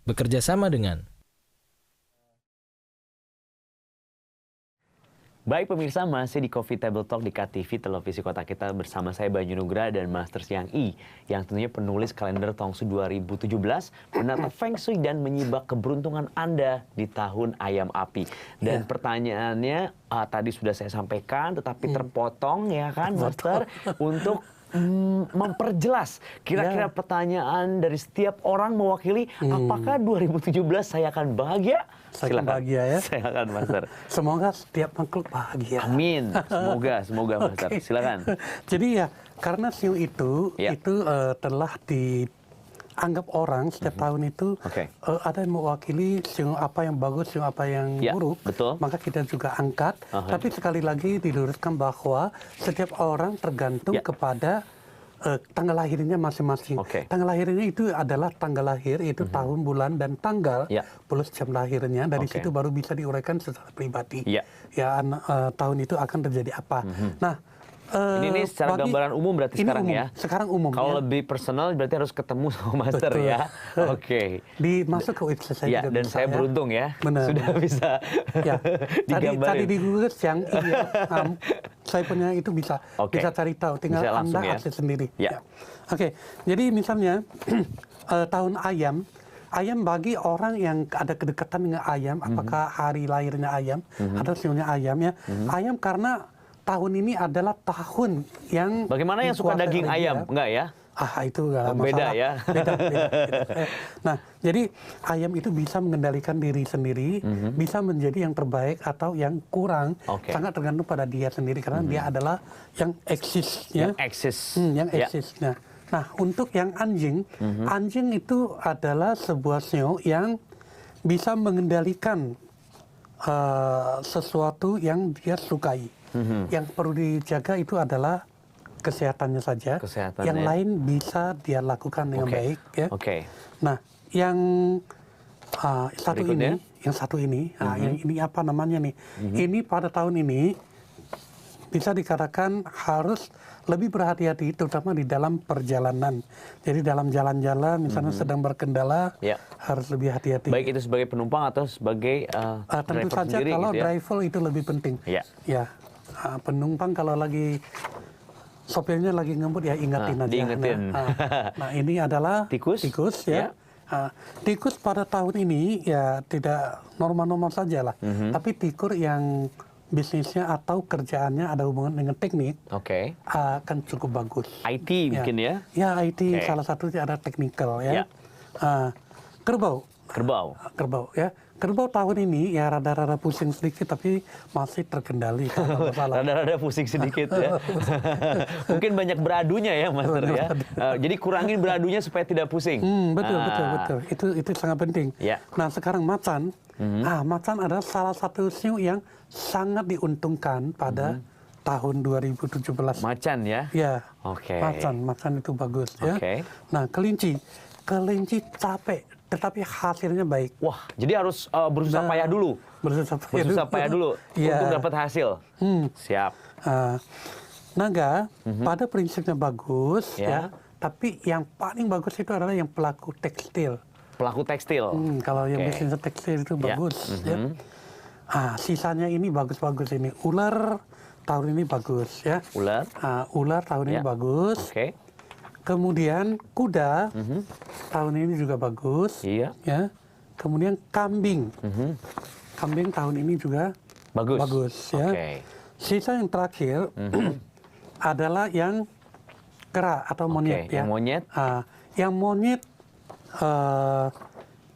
bekerja sama dengan Baik pemirsa, masih di Coffee Table Talk di KTV Televisi Kota Kita bersama saya Banyu Nugra dan Master Siang I yang tentunya penulis kalender Tongsu 2017, menata Feng Shui dan menyibak keberuntungan Anda di tahun ayam api. Dan pertanyaannya tadi sudah saya sampaikan tetapi terpotong ya kan Master untuk memperjelas kira-kira pertanyaan dari setiap orang mewakili apakah 2017 saya akan bahagia? Saya akan bahagia ya. Saya akan Master. Semoga setiap makhluk bahagia. Amin. Semoga Master. Silakan. Jadi ya karena siu itu telah dianggap orang setiap tahun itu ada yang mewakili siu apa yang bagus, siu apa yang buruk. Betul. Maka kita juga angkat. Tapi sekali lagi diluruskan bahwa setiap orang tergantung kepada tanggal lahirnya masing-masing. Tanggal lahirnya itu adalah tanggal lahir, itu tahun, bulan, dan tanggal plus jam lahirnya. Dari situ baru bisa diuraikan secara pribadi. Tahun itu akan terjadi apa. Nah, ini secara gambaran umum berarti sekarang umum. Ya? Sekarang umum. Kalau lebih personal berarti harus ketemu sama Master. Betul. Ya. Dimasuk ke website saya juga dan bisa, saya beruntung ya. Benar. Sudah bisa digambarin. Tadi di Google yang saya punya itu bisa cari tahu. Tinggal bisa langsung, Anda akses sendiri. Jadi misalnya tahun ayam. Ayam bagi orang yang ada kedekatan dengan ayam, apakah hari lahirnya ayam atau siunya ayam ya. Ayam karena tahun ini adalah tahun yang... Bagaimana yang suka daging ayam? Enggak ya? Itu nggak masalah. Beda ya? Beda. Nah, jadi ayam itu bisa mengendalikan diri sendiri, bisa menjadi yang terbaik atau yang kurang. Sangat tergantung pada dia sendiri, karena dia adalah yang eksis. Yang eksis. Yang eksis. Nah, untuk yang anjing, anjing itu adalah sebuah sio yang bisa mengendalikan sesuatu yang dia sukai. Yang perlu dijaga itu adalah kesehatannya saja. Yang lain bisa dia lakukan dengan baik. Ya. Nah, yang satu ini, yang ini apa namanya nih? Ini pada tahun ini bisa dikatakan harus lebih berhati-hati, terutama di dalam perjalanan. Jadi dalam jalan-jalan, misalnya sedang berkendala, harus lebih hati-hati. Baik itu sebagai penumpang atau sebagai tentu saja sendiri, kalau gitu driver itu lebih penting. Penumpang kalau lagi sopirnya lagi ngebut ya ingatin aja. Diingetin. Nah ini adalah tikus ya. Tikus pada tahun ini ya tidak normal-normal saja lah. Tapi tikus yang bisnisnya atau kerjaannya ada hubungan dengan teknik, akan cukup bagus. IT mungkin ya? Ya IT salah satunya ada technical ya. Kerbau ya. Kerbau tahun ini ya rada-rada pusing sedikit tapi masih terkendali. Rada-rada pusing sedikit ya. Mungkin banyak beradunya ya Master ya. Jadi kurangin beradunya supaya tidak pusing. Betul. Itu sangat penting. Nah sekarang macan. Macan adalah salah satu siu yang sangat diuntungkan pada tahun 2017. Macan ya? Ya. Macan itu bagus ya. Nah kelinci capek tetapi hasilnya baik. Wah, jadi harus berusaha payah dulu. Berusaha payah dulu untuk dapat hasil. Siap. Naga pada prinsipnya bagus ya, tapi yang paling bagus itu adalah yang pelaku tekstil. Kalau yang bisnis tekstil itu bagus ya. Sisanya ini bagus-bagus ini. Ular tahun ini bagus ya. Ular tahun ini bagus. Kemudian kuda tahun ini juga bagus, ya. Kemudian kambing, kambing tahun ini juga bagus ya. Sisa yang terakhir adalah yang kera atau monyet ya. Yang monyet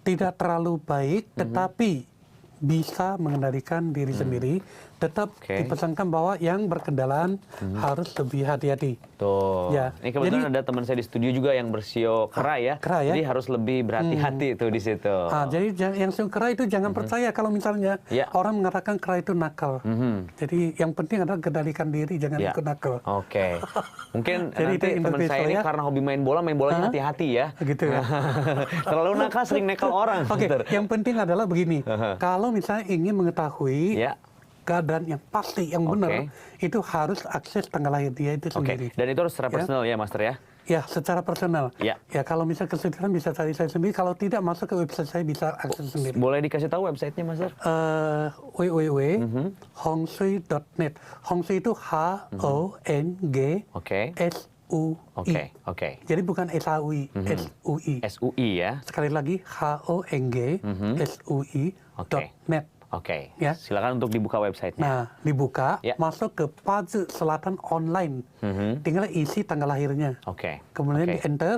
tidak terlalu baik, tetapi bisa mengendalikan diri sendiri. Tetap dipesankan bahwa yang berkendaraan harus lebih hati-hati. Ini kebetulan ada teman saya di studio juga yang bersio kera ya. Jadi harus lebih berhati-hati itu di situ. Jadi yang sio kera itu jangan percaya kalau misalnya orang mengatakan kera itu nakal. Jadi yang penting adalah kendalikan diri, jangan ikut nakal. Mungkin nanti teman saya ini karena hobi main bolanya hati-hati ya. Gitu ya. Terlalu nakal, sering nekal orang. Yang penting adalah begini. Kalau misalnya ingin mengetahui keadaan yang pasti, yang benar, itu harus akses tanggal lahir dia itu sendiri. Dan itu harus secara personal ya Master ya? Ya, secara personal. Ya. Ya, kalau misal kesulitan bisa cari saya sendiri. Kalau tidak masuk ke website saya bisa akses sendiri. Boleh dikasih tahu websitenya, Master? www.hongsui.net. Hongsui itu H-O-N-G S-U-I. Oke. Jadi bukan S-A-U-I, S-U-I. SUI ya. Sekali lagi H-O-N-G S-U-I.net. Oke. Ya. Silakan untuk dibuka websitenya. Nah, dibuka, Ya. masuk ke Pazu Selatan online. Tinggal isi tanggal lahirnya. Oke. Kemudian Oke. di enter,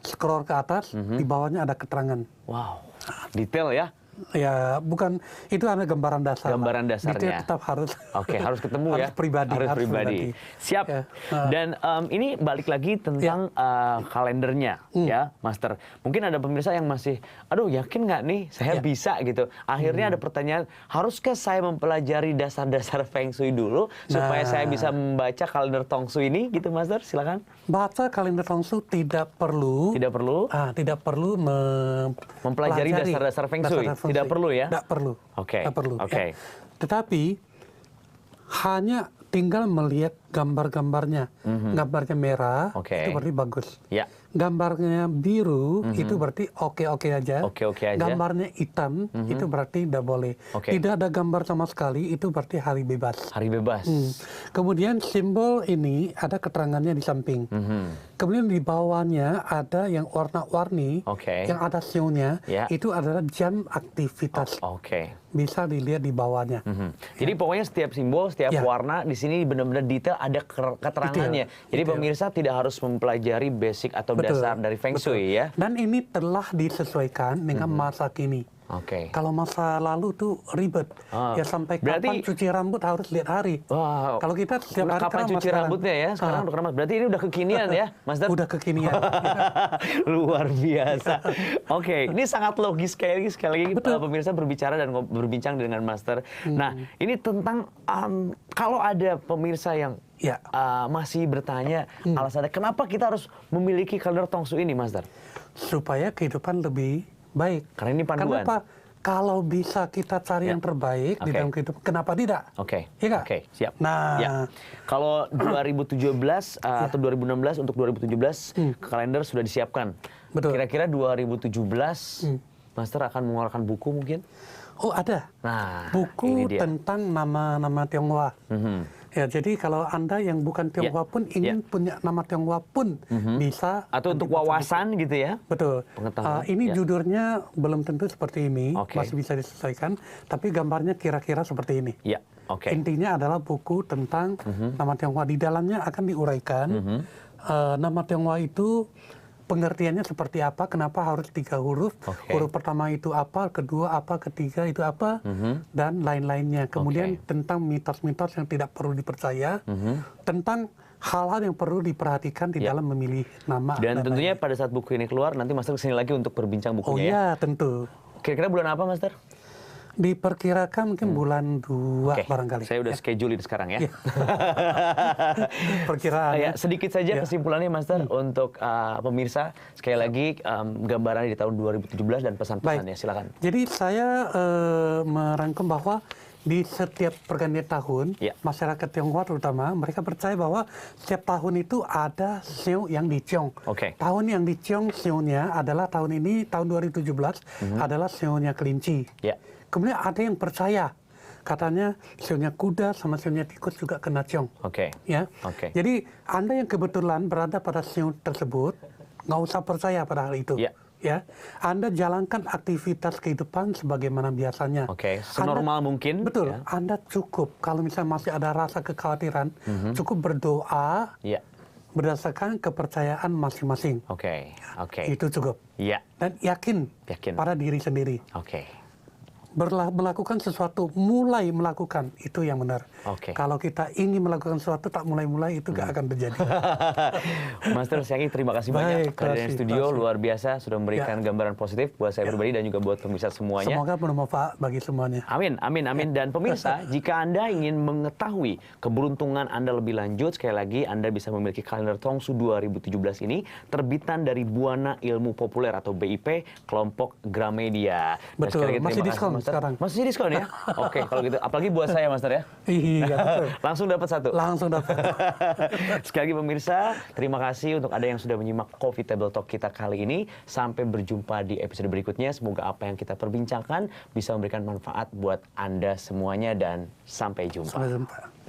scroll ke atas, di bawahnya ada keterangan. Wow, detail ya. Ya, bukan, itu ada gambaran dasar. Gambaran lah. dasarnya. Detail tetap harus. Oke, harus ketemu ya. Harus pribadi. Harus pribadi. Siap. Ya. Dan ini balik lagi tentang kalendernya ya, Master. Mungkin ada pemirsa yang masih, aduh yakin nggak nih saya bisa gitu. Akhirnya ada pertanyaan, haruskah saya mempelajari dasar-dasar Feng Shui dulu supaya saya bisa membaca kalender Tong Sui ini gitu, Master? Silakan. Baca kalender Feng Shui tidak perlu. Tidak perlu? Tidak perlu Mempelajari dasar-dasar Feng Shui. Tidak perlu ya? Tidak perlu. Oke. Tidak perlu. Oke. Ya. Tetapi hanya tinggal melihat gambar-gambarnya. Gambarnya merah, Oke. itu berarti bagus. Ya. Gambarnya biru, itu berarti oke-oke aja. Oke-oke aja. Gambarnya hitam, itu berarti tidak boleh. Oke. Tidak ada gambar sama sekali, itu berarti hari bebas. Hari bebas. Kemudian simbol ini ada keterangannya di samping. Kemudian di bawahnya ada yang warna-warni, Oke. yang ada sionya, Ya. itu adalah jam aktivitas. Oke. Bisa dilihat di bawahnya. Jadi pokoknya setiap simbol, setiap Ya. warna di sini benar-benar detail ada keterangannya. Jadi Detail. pemirsa tidak harus mempelajari basic atau Betul. dasar dari Feng Betul. Shui ya. Dan ini telah disesuaikan dengan masa kini. Oke. Kalau masa lalu tuh ribet. Ya sampai Berarti- kapan cuci rambut harus lihat hari. Wow. Kalau kita setiap hari Kapan keramas cuci sekarang. rambutnya ya? Sekarang udah keramas. Berarti ini udah kekinian ya, Master? Udah kekinian. Luar biasa. Oke, ini sangat logis sekali lagi pemirsa berbicara dan berbincang dengan Master. Nah, ini tentang kalau ada pemirsa yang Ya. masih bertanya alasannya kenapa kita harus memiliki kalender Tong Sui ini, Master? Supaya kehidupan lebih baik. Karena ini panduan. Kenapa? Kalau bisa kita cari yang terbaik di Oke. dalam kehidupan, kenapa tidak? Oke. Iya nggak? Oke, siap. Nah, Ya. Kalau 2017 atau 2016 untuk 2017 kalender sudah disiapkan. Betul. Kira-kira 2017 Master akan mengeluarkan buku mungkin? oh ada. Nah, Buku ini dia. tentang nama-nama Tionghoa. Ya, jadi kalau Anda yang bukan Tionghoa pun ingin punya nama Tionghoa pun bisa. Atau nanti untuk baca buku. wawasan gitu ya? Betul. Pengetahuan, Ini ya. judulnya belum tentu seperti ini, Oke. masih bisa disesuaikan, tapi gambarnya kira-kira seperti ini. Ya, oke. Intinya adalah buku tentang nama Tionghoa. Di dalamnya akan diuraikan nama Tionghoa itu pengertiannya seperti apa, kenapa harus 3 huruf. Oke. Huruf pertama itu apa, kedua apa, ketiga itu apa, dan lain-lainnya. Kemudian tentang mitos-mitos yang tidak perlu dipercaya, tentang hal-hal yang perlu diperhatikan di dalam memilih nama. Dan tentunya pada saat buku ini keluar, nanti Master kesini lagi untuk berbincang Oh bukunya ya? iya, tentu. Kira-kira bulan apa, Master? Diperkirakan mungkin bulan 2 Oke, barangkali. saya udah schedule ini sekarang ya. Perkiraan. Ya, sedikit saja kesimpulannya, Master, untuk pemirsa. Sekali lagi, gambaran di tahun 2017 dan pesan-pesannya. Silakan. Jadi saya merangkum bahwa di setiap pergantian tahun, masyarakat Tionghoa terutama, mereka percaya bahwa setiap tahun itu ada Sio yang diciong. Oke. Tahun yang diciong Sionya adalah tahun ini, tahun 2017, adalah Sionya kelinci. Ya. Kemudian ada yang percaya, katanya sionya kuda sama sionya tikus juga kena ciong. Oke. Ya. Oke. Jadi Anda yang kebetulan berada pada sio tersebut, nggak usah percaya pada hal itu. Ya. Ya, Anda jalankan aktivitas kehidupan sebagaimana biasanya. Oke, senormal mungkin. Betul, Ya. Anda cukup kalau misalnya masih ada rasa kekhawatiran, cukup berdoa Ya. berdasarkan kepercayaan masing-masing. Oke. Oke. Itu cukup. Ya. Dan yakin Yakin. pada diri sendiri. Oke. Melakukan sesuatu, mulai melakukan, itu yang benar. Oke. Kalau kita ingin melakukan sesuatu, tak mulai-mulai, itu gak akan terjadi. Master Xiangyi, terima kasih Baik, banyak kehadiran kasih, studio, kasih. luar biasa, sudah memberikan gambaran positif buat saya pribadi dan juga buat pemirsa semuanya. Semoga bermanfaat bagi semuanya. Amin, amin, amin. Dan pemirsa, jika Anda ingin mengetahui keberuntungan Anda lebih lanjut, sekali lagi Anda bisa memiliki kalender Tong Sui 2017 ini, terbitan dari Buana Ilmu Populer atau BIP, kelompok Gramedia. Dan Betul, sekali lagi masih terima kasih, diskon. Master? sekarang. Masih diskon ya? Oke, kalau gitu. Apalagi buat saya, Master ya. Iya, betul. Langsung dapat satu. Langsung dapat. Sekali lagi pemirsa, terima kasih untuk Anda yang sudah menyimak Coffee Table Talk kita kali ini. Sampai berjumpa di episode berikutnya. Semoga apa yang kita perbincangkan bisa memberikan manfaat buat Anda semuanya dan sampai jumpa. Sampai jumpa.